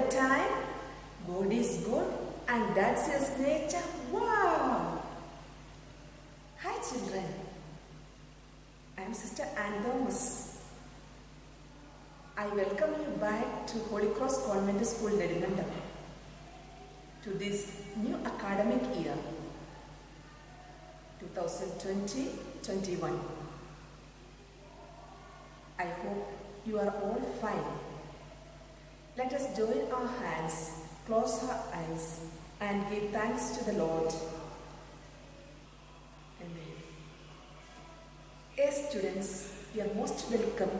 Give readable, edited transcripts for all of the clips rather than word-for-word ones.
the time, God is good and that's His nature. Wow! Hi children, I am Sister Ann Thomas. I welcome you back to Holy Cross Convent School, Nedingandam, to this new academic year, 2020-21. I hope you are all fine. Let us join our hands, close our eyes, and give thanks to the Lord. Amen. Yes, students, you are most welcome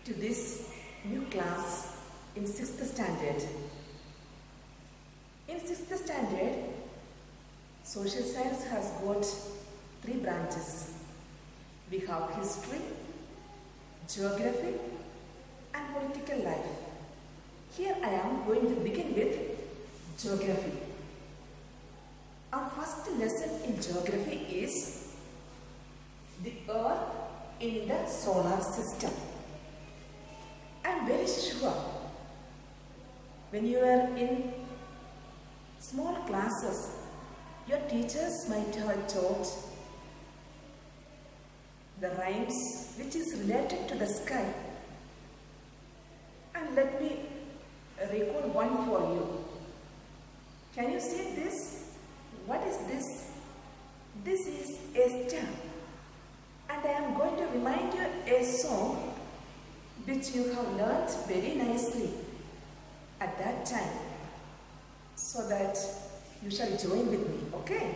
to this new class in 6th standard. In 6th standard, social science has got 3 branches. We have history, geography, and political life. Here I am going to begin with geography. Our first lesson in geography is the Earth in the solar system. I am very sure when you are in small classes, your teachers might have taught the rhymes which is related to the sky. And let me recall one for you. Can you see this? What is this? This is a star. And I am going to remind you a song which you have learnt very nicely at that time, so that you shall join with me, okay?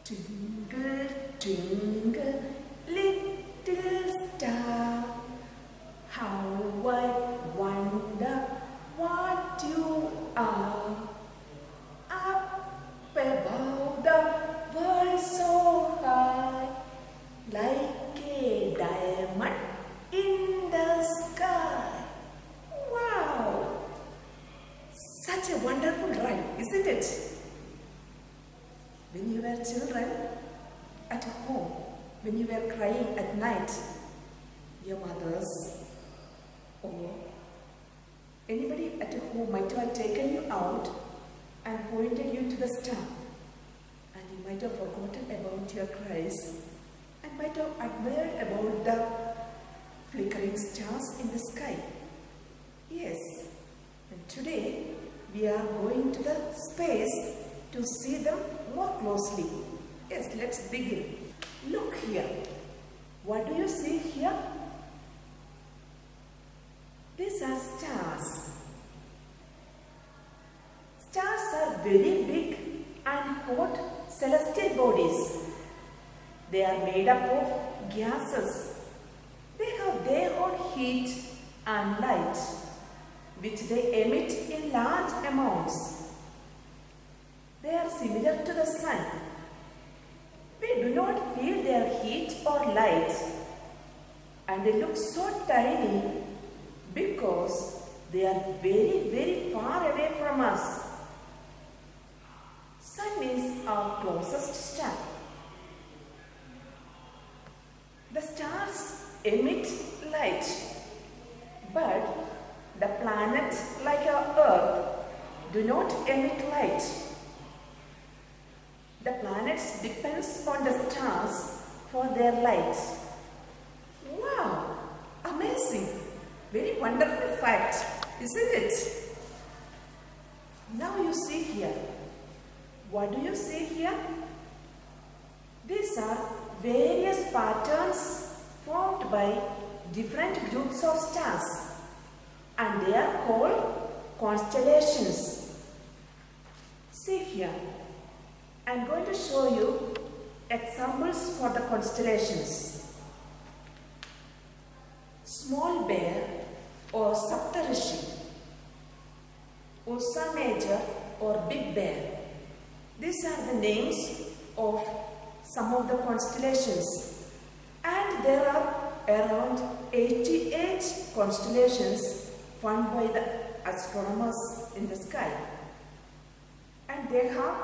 Twinkle, twinkle, little star, how I wonder what you are. Up above the world so high, like a diamond in the sky. Wow! Such a wonderful rhyme, isn't it? When you were children at home, when you were crying at night, your mothers or anybody at home might have taken you out and pointed you to the star, and you might have forgotten about your cries and might have admired about the flickering stars in the sky. Yes, and today we are going to the space to see them more closely. Yes, let's begin. Look here. What do you see here? These are stars. Stars are very big and hot celestial bodies. They are made up of gases. They have their own heat and light, which they emit in large amounts. They are similar to the sun. We do not feel their heat or light, and they look so tiny because they are very, very far away from us. Sun is our closest star. The stars emit light, but the planets like our Earth do not emit light. The planets depend on the stars for their light. Wow! Amazing! Very wonderful fact, isn't it? Now you see here. What do you see here? These are various patterns formed by different groups of stars, and they are called constellations. See here. I am going to show you examples for the constellations. Small Bear or Saptarishi, Ursa Major or Big Bear. These are the names of some of the constellations, and there are around 88 constellations found by the astronomers in the sky, and they have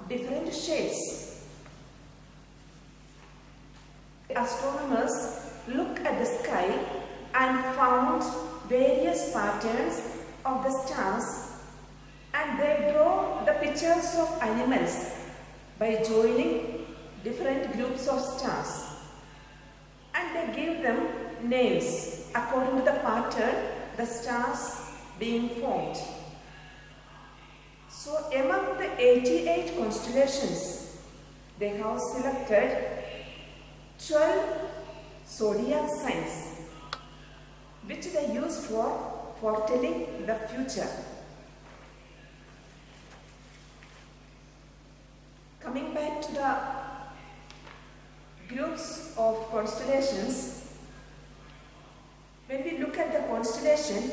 different shapes. Astronomers look at the sky and found various patterns of the stars and they draw the pictures of animals by joining different groups of stars and they give them names according to the pattern the stars being formed. So among the 88 constellations, they have selected 12 zodiac signs which they use for foretelling the future. Coming back to the groups of constellations, when we look at the constellation,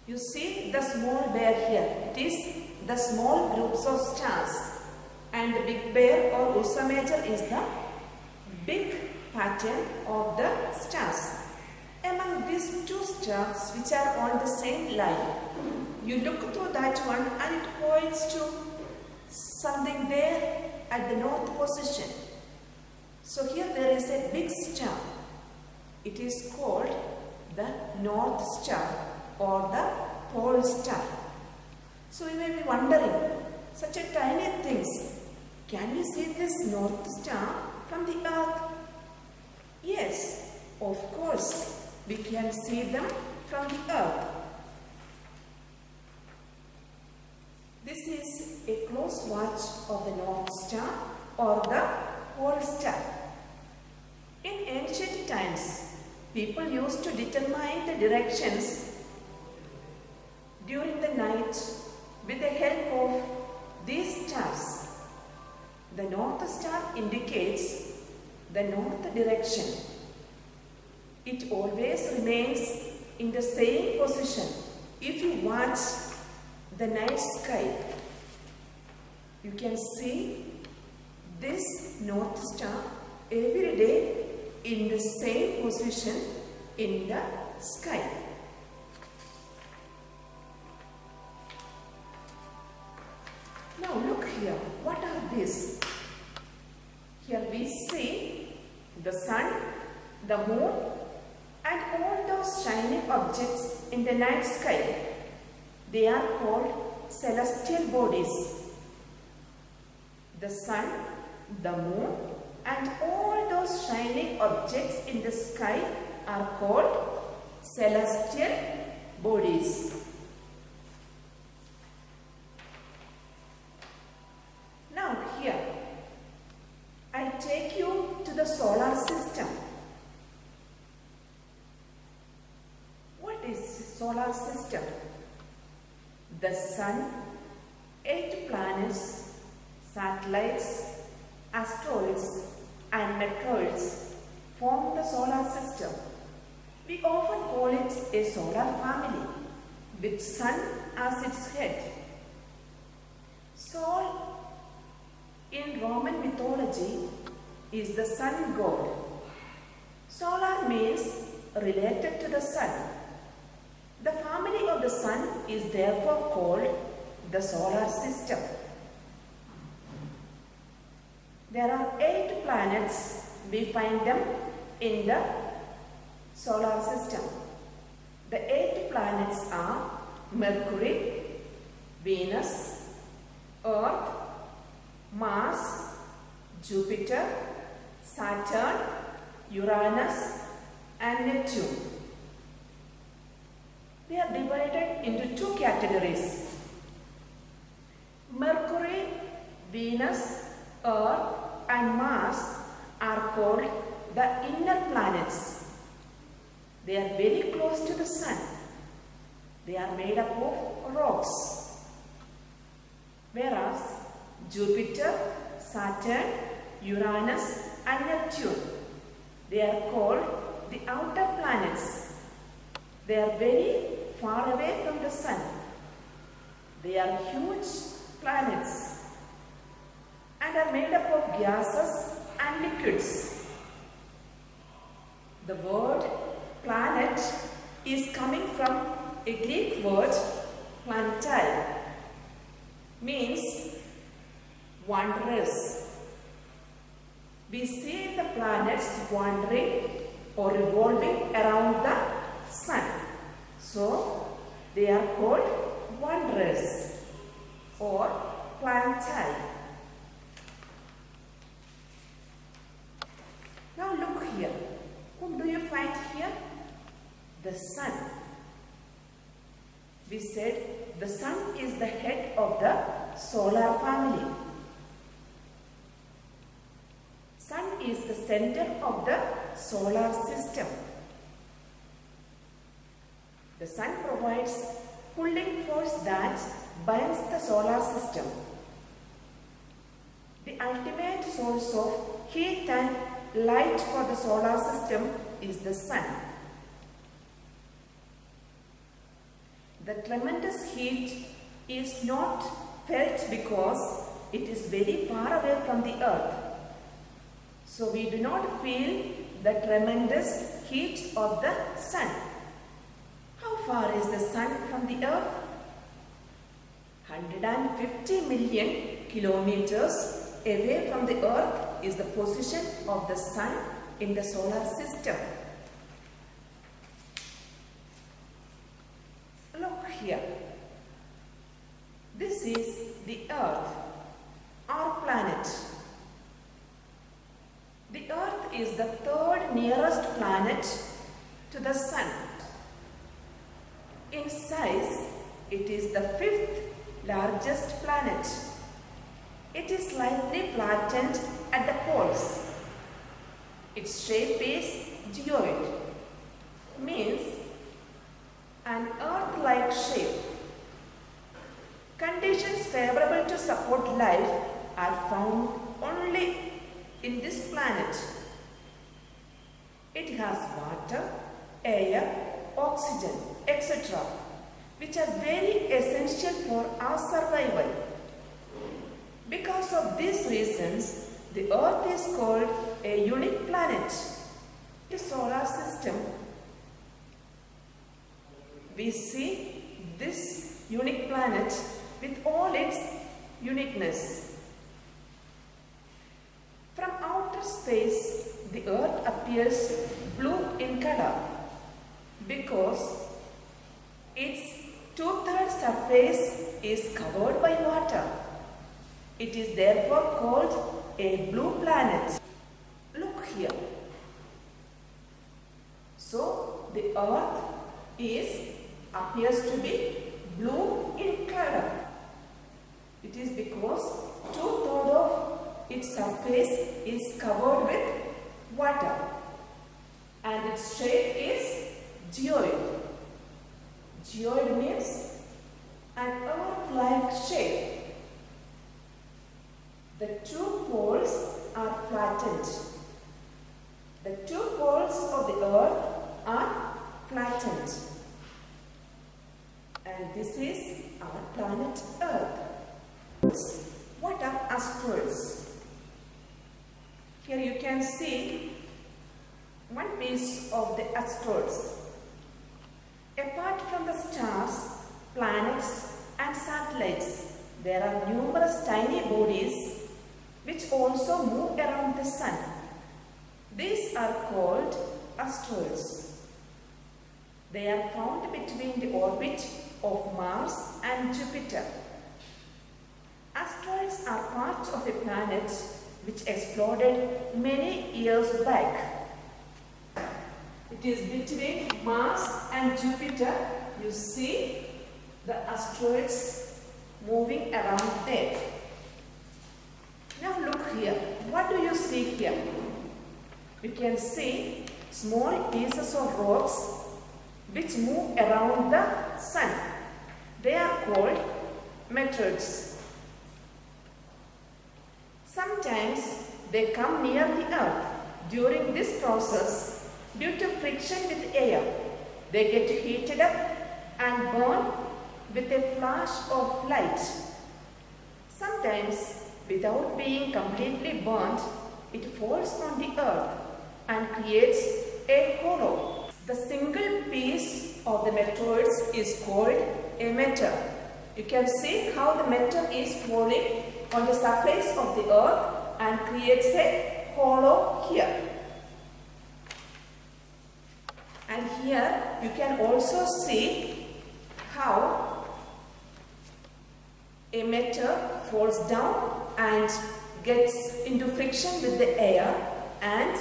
you see the small bear here. It is the small groups of stars and the big bear or Ursa Major is the big pattern of the stars. Among these two stars which are on the same line, you look through that one and it points to something there at the north position. So here there is a big star. It is called the North Star or the Pole Star. So you may be wondering, such a tiny things, can we see this North Star from the earth? Yes, of course, we can see them from the earth. This is a close watch of the North Star or the Pole Star. In ancient times, people used to determine the directions during the night with the help of these stars. The North Star indicates the north direction. It always remains in the same position. If you watch the night sky, you can see this North Star every day in the same position in the sky. Now look here, what are these? Here we see the sun, the moon and all those shining objects in the night sky. They are called celestial bodies. The sun, the moon and all those shining objects in the sky are called celestial bodies. Now here, I take you to the solar system. What is solar system? The sun, 8 planets, satellites, asteroids and meteoroids form the solar system. We often call it a solar family with sun as its head. Sol in Roman mythology is the sun god. Solar means related to the sun. The family of the sun is therefore called the solar system. There are 8 planets. We find them in the solar system. The 8 planets are Mercury, Venus, Earth, Mars, Jupiter, Saturn, Uranus and Neptune. They are divided into 2 categories. Mercury, Venus, Earth and Mars are called the inner planets. They are very close to the sun. They are made up of rocks. Whereas Jupiter, Saturn, Uranus and Neptune, they are called the outer planets. They are very far away from the sun. They are huge planets and are made up of gases and liquids. The word planet is coming from a Greek word planetale, means wanderers. We see the planets wandering or revolving around the sun. So, They are called wanderers or plantae. Now look here. Whom do you find here? The sun. We said the sun is the head of the solar family. Sun is the center of the solar system. The sun provides pulling force that binds the solar system. The ultimate source of heat and light for the solar system is the sun. The tremendous heat is not felt because it is very far away from the earth. So we do not feel the tremendous heat of the sun. How far is the sun from the earth? 150 million kilometers away from the earth is the position of the sun in the solar system. Look here. This is the earth, our planet. The earth is the third nearest planet to the sun. In size, it is the fifth largest planet. It is slightly flattened at the poles. Its shape is geoid, means an earth-like shape. Conditions favorable to support life are found only in this planet. It has water, air, oxygen, etc., which are very essential for our survival. Because of these reasons, the Earth is called a unique planet. The solar system, we see this unique planet with all its uniqueness. From outer space, the Earth appears blue in color because its two-thirds surface is covered by water. It is therefore called a blue planet. Look here. So the Earth appears to be blue in color. It is because two-thirds of its surface is covered with water and its shape is geoid. Geoid means an earth-like shape. The two poles are flattened. The two poles of the earth are flattened. And this is our planet Earth. What are asteroids? Here you can see one piece of the asteroids. Apart from the stars, planets and satellites, there are numerous tiny bodies which also move around the sun. These are called asteroids. They are found between the orbit of Mars and Jupiter. Asteroids are part of a planet which exploded many years back. It is between Mars and Jupiter. You see the asteroids moving around there. Now look here. What do you see here? You can see small pieces of rocks which move around the sun. They are called meteoroids. Sometimes they come near the earth. During this process, due to friction with air, they get heated up and burn with a flash of light. Sometimes, without being completely burnt, it falls on the earth and creates a hollow. The single piece of the meteoroids is called a meteor. You can see how the meteor is falling on the surface of the earth and creates a hollow here. And here you can also see how a meteor falls down and gets into friction with the air and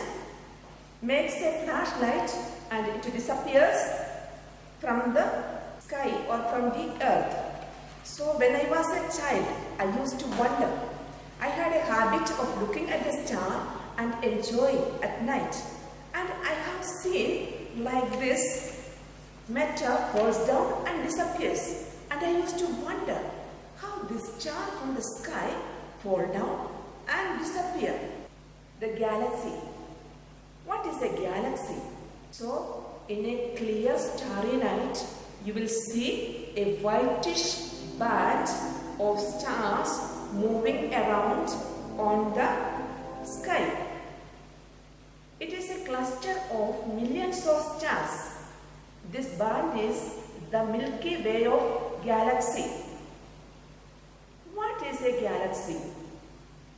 makes a flashlight and it disappears from the sky or from the earth. So when I was a child, I used to wonder. I had a habit of looking at the star and enjoying at night. And I have seen like this meteor falls down and disappears. And I used to wonder how this star from the sky fall down and disappear. The galaxy. What is a galaxy? So in a clear starry night, you will see a whitish band of stars moving around on the sky. It is a cluster of millions of stars. This band is the Milky Way of galaxy. What is a galaxy?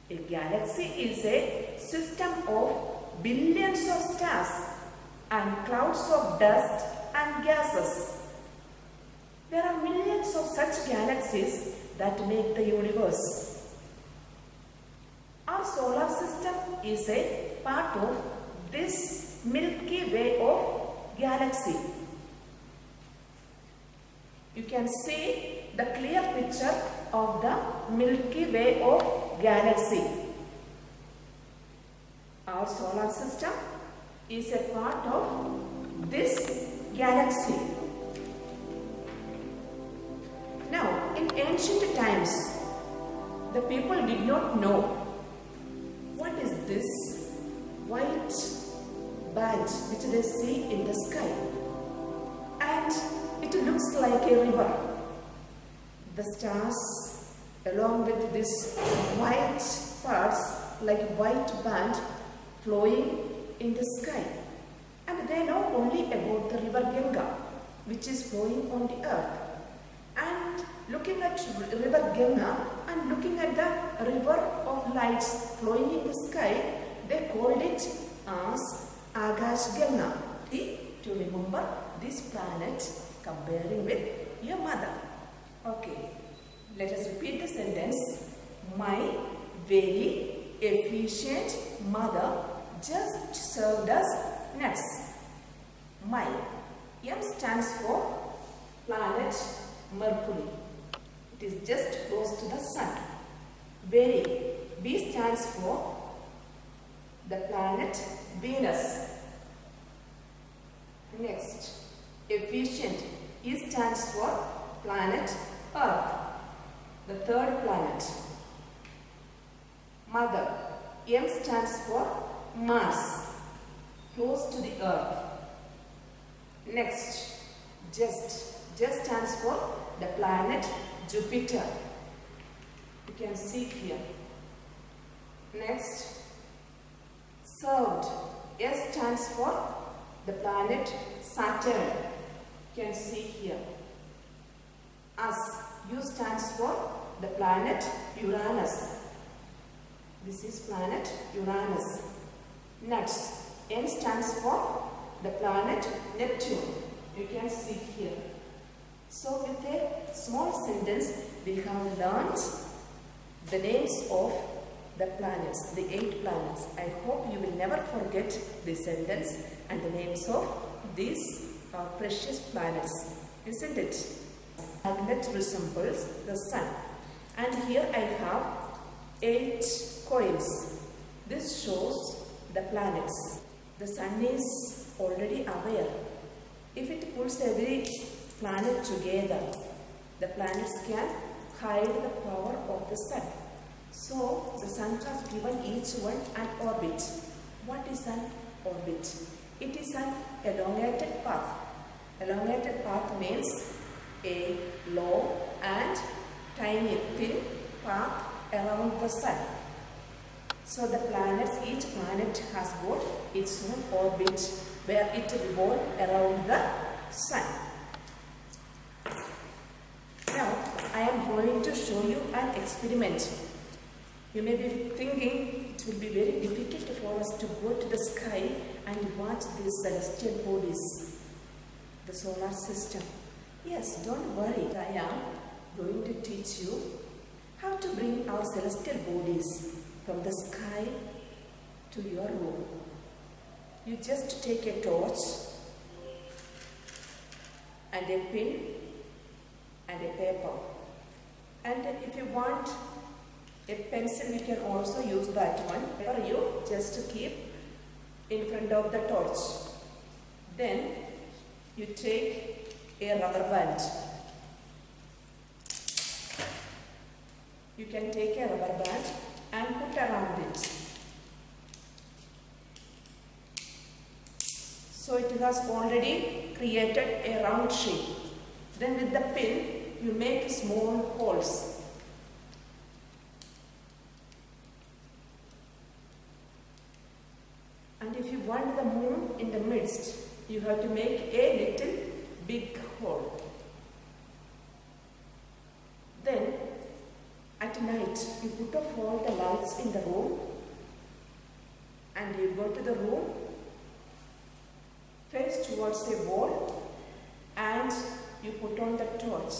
A galaxy is a system of billions of stars and clouds of dust and gases. There are millions of such galaxies that make the universe. Our solar system is a part of this Milky Way of galaxy. You can see the clear picture of the Milky Way of galaxy. Our solar system is a part of this galaxy. Now, in ancient times, the people did not know what is this white band which they see in the sky. And it looks like a river. The stars along with this white parts like white band flowing in the sky. And they know only about the river Ganga which is flowing on the earth. And looking at river Ganga and looking at the river of lights flowing in the sky, they called it as Akash Ganga. To remember this planet comparing with your mother. Okay, let us repeat the sentence. My very efficient mother just served us nuts. My. M stands for planet Mercury. It is just close to the sun. Very. B stands for the planet Venus. Next, efficient. E stands for planet Earth, the third planet. Mother. M stands for Mars, close to the Earth. Next, just. Just stands for the planet Jupiter. You can see here. Next, served. S stands for the planet Saturn. You can see here. Us. U stands for the planet Uranus. This is planet Uranus. Nuts. N stands for the planet Neptune. You can see here. So with a small sentence, we have learned the names of the planets, the 8 planets. I hope you will never forget this sentence and the names of these precious planets, isn't it? Magnet resembles the sun. And here I have 8 coins. This shows the planets. The sun is already aware. If it pulls every planet together, the planets can hide the power of the sun. So the sun has given each one an orbit. What is an orbit? It is an elongated path. Elongated path means a long and tiny thin path around the sun. So the planets, each planet has got its own orbit where it revolves around the sun. Now I am going to show you an experiment. You may be thinking it will be very difficult for us to go to the sky and watch these celestial bodies, the solar system. Yes, don't worry. I am going to teach you how to bring our celestial bodies from the sky to your room. You just take a torch and a pin and a paper. And if you want a pencil, you can also use that one. Or you just keep in front of the torch. Then you take a rubber band. You can take a rubber band and put around it. So it has already created a round shape. Then with the pin, you make small holes. And if you want the moon in the midst, you have to make a little big hole. Then at night, you put off all the lights in the room and you go to the room, face towards the wall, and you put on the torch.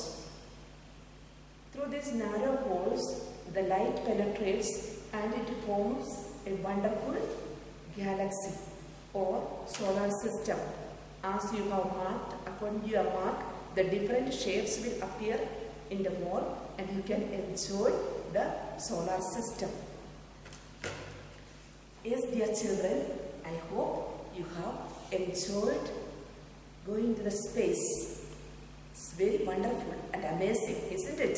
Through these narrow holes, the light penetrates and it forms a wonderful galaxy or solar system. As you have marked, according to your mark, the different shapes will appear in the wall and you can enjoy the solar system. Yes, dear children, I hope you have enjoyed going to the space. It's very wonderful and amazing, isn't it?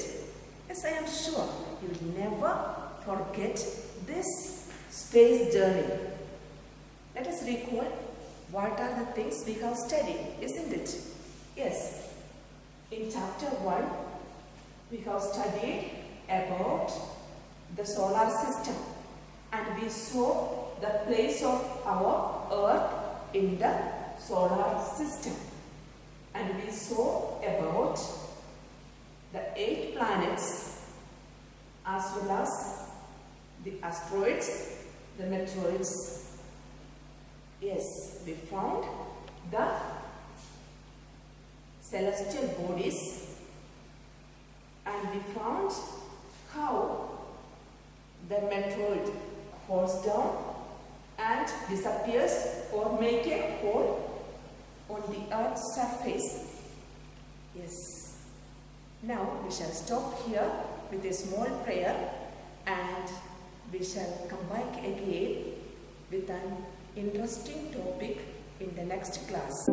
Yes, I am sure you will never forget this space journey. Let us recall what are the things we have studied, isn't it? Yes, in chapter 1, we have studied about the solar system and we saw the place of our Earth in the solar system. And we saw about the 8 planets as well as the asteroids, the meteoroids. Yes, we found the celestial bodies and we found how the meteoroid falls down and disappears or make a hole on the Earth's surface. Yes. Now we shall stop here with a small prayer and we shall come back again with an interesting topic in the next class.